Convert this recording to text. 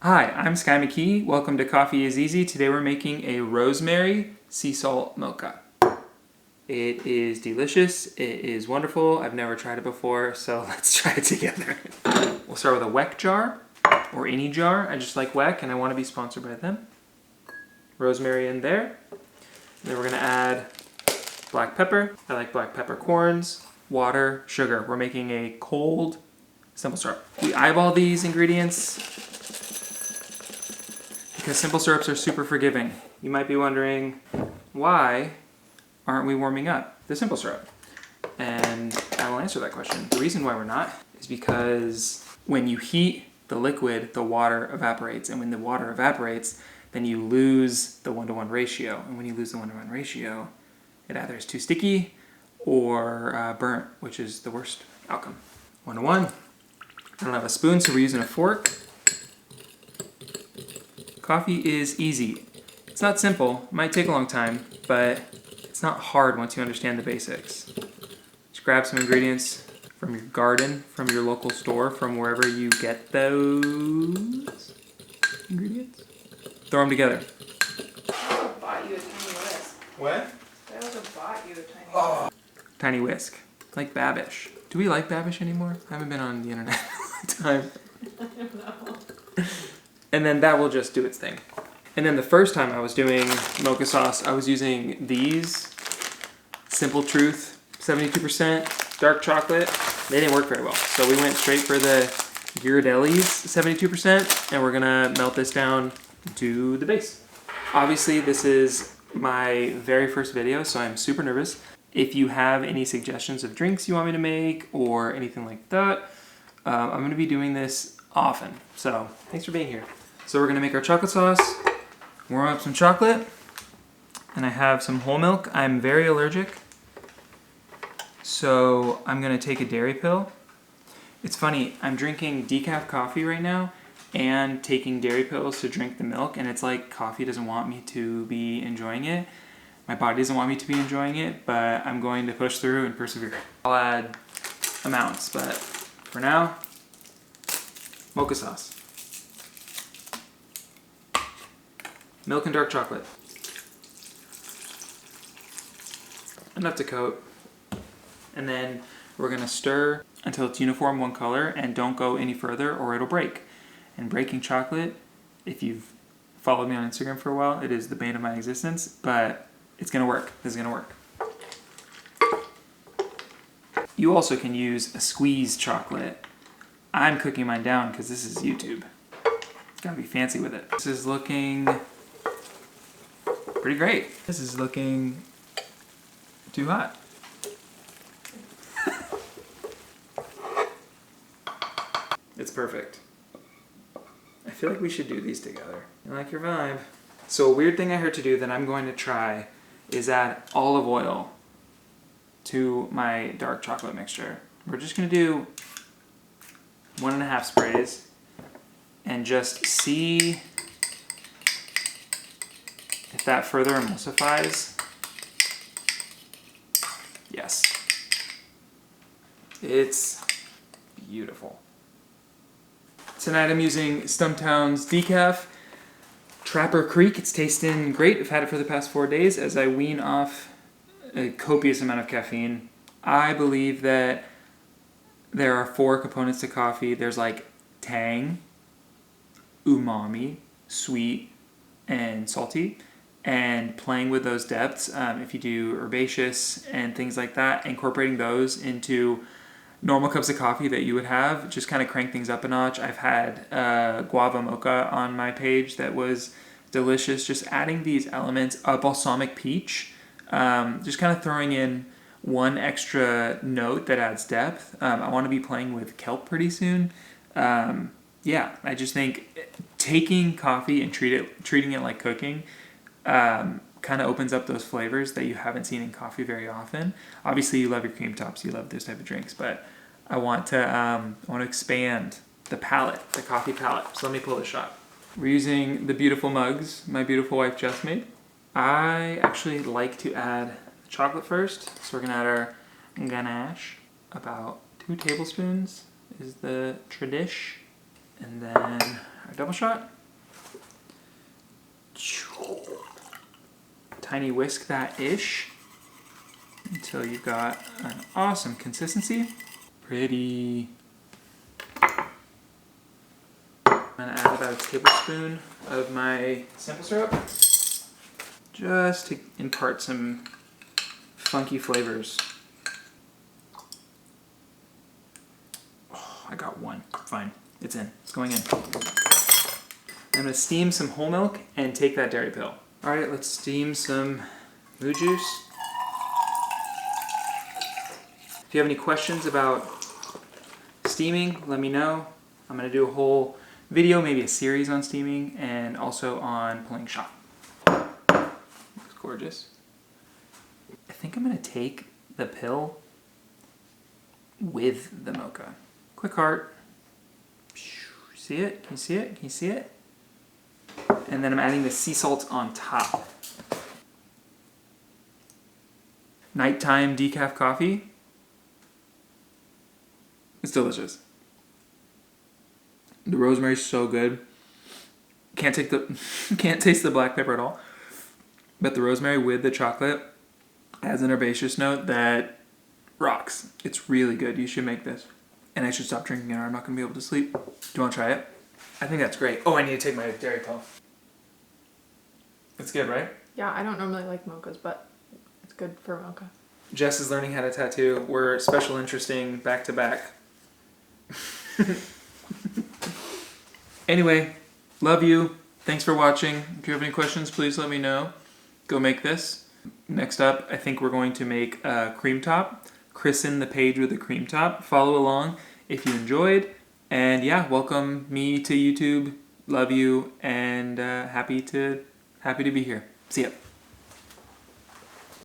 Hi, I'm McKee. Welcome to Coffee is Easy. Today we're making a rosemary sea salt mocha. It is delicious. It is wonderful. I've never tried it before, so let's try it together. We'll start with a WEC jar, or any jar. I just like WEC and I want to be sponsored by them. Rosemary in there. Then we're going to add black pepper. I like black peppercorns, water, sugar. We're making a cold simple syrup. We eyeball these ingredients because simple syrups are super forgiving. You might be wondering, why aren't we warming up the simple syrup? And I will answer that question. The reason why we're not is because when you heat the liquid, the water evaporates. And when the water evaporates, then you lose the 1-to-1 ratio. And when you lose the 1-to-1 ratio, it either is too sticky or burnt, which is the worst outcome. 1-to-1. I don't have a spoon, so we're using a fork. Coffee is easy. It's not simple, it might take a long time, but it's not hard once you understand the basics. Just grab some ingredients from your garden, from your local store, from wherever you get those ingredients. Throw them together. I also bought you a tiny whisk. What? I also bought you a tiny whisk. Tiny whisk. Like Babish. Do we like Babish anymore? I haven't been on the internet in a long time. I don't know. And then that will just do its thing. And then the first time I was doing mocha sauce, I was using these Simple Truth 72% dark chocolate. They didn't work very well. So we went straight for the Ghirardelli's 72%, and we're gonna melt this down to the base. Obviously, this is my very first video, so I'm super nervous. If you have any suggestions of drinks you want me to make or anything like that, I'm gonna be doing this often. So thanks for being here. So we're gonna make our chocolate sauce, warm up some chocolate, and I have some whole milk. I'm very allergic, so I'm gonna take a dairy pill. It's funny, I'm drinking decaf coffee right now and taking dairy pills to drink the milk, and it's like coffee doesn't want me to be enjoying it. My body doesn't want me to be enjoying it, but I'm going to push through and persevere. I'll add amounts, but for now, mocha sauce. Milk and dark chocolate. Enough to coat. And then we're gonna stir until it's uniform one color, and don't go any further or it'll break. And breaking chocolate, if you've followed me on Instagram for a while, it is the bane of my existence, but it's gonna work. This is gonna work. You also can use a squeezed chocolate. I'm cooking mine down because this is YouTube. Gotta be fancy with it. This is looking pretty great. This is looking too hot. It's perfect. I feel like we should do these together. I like your vibe. So a weird thing I heard to do that I'm going to try is add olive oil to my dark chocolate mixture. We're just gonna do 1.5 sprays and just see if that further emulsifies. Yes. It's beautiful. Tonight I'm using Stumptown's Decaf Trapper Creek. It's tasting great. I've had it for the past 4 days as I wean off a copious amount of caffeine. I believe that there are 4 components to coffee. There's like tang, umami, sweet, and salty. And playing with those depths, if you do herbaceous and things like that, incorporating those into normal cups of coffee that you would have, just kind of crank things up a notch. I've had guava mocha on my page that was delicious. Just adding these elements, balsamic peach, just kind of throwing in one extra note that adds depth. I want to be playing with kelp pretty soon. Yeah, I just think taking coffee and treating it like cooking kind of opens up those flavors that you haven't seen in coffee very often. Obviously, you love your cream tops, you love those type of drinks, but I want to expand the palette, the coffee palette. So let me pull the shot. We're using the beautiful mugs my beautiful wife just made. I actually like to add chocolate first, so we're gonna add our ganache. About 2 tablespoons is the tradish. And then our double shot. Tiny whisk that-ish until you've got an awesome consistency. Pretty. I'm gonna add about a tablespoon of my simple syrup just to impart some funky flavors. Oh, I got one. Fine. It's in. It's going in. I'm gonna steam some whole milk and take that dairy pill. All right, let's steam some moo juice. If you have any questions about steaming, let me know. I'm gonna do a whole video, maybe a series on steaming and also on pulling shot. Looks gorgeous. I think I'm gonna take the pill with the mocha. Quick heart. See it? Can you see it? Can you see it? And then I'm adding the sea salt on top. Nighttime decaf coffee. It's delicious. The rosemary's so good. Can't taste the black pepper at all. But the rosemary with the chocolate has an herbaceous note that rocks. It's really good. You should make this. And I should stop drinking it or I'm not going to be able to sleep. Do you want to try it? I think that's great. Oh, I need to take my dairy pill. It's good, right? Yeah, I don't normally like mochas, but it's good for mocha. Jess is learning how to tattoo. We're special interesting back to back. Anyway, love you. Thanks for watching. If you have any questions, please let me know. Go make this. Next up, I think we're going to make a cream top. Christen the page with a cream top. Follow along if you enjoyed. And yeah, welcome me to YouTube. Love you and happy to be here. See ya.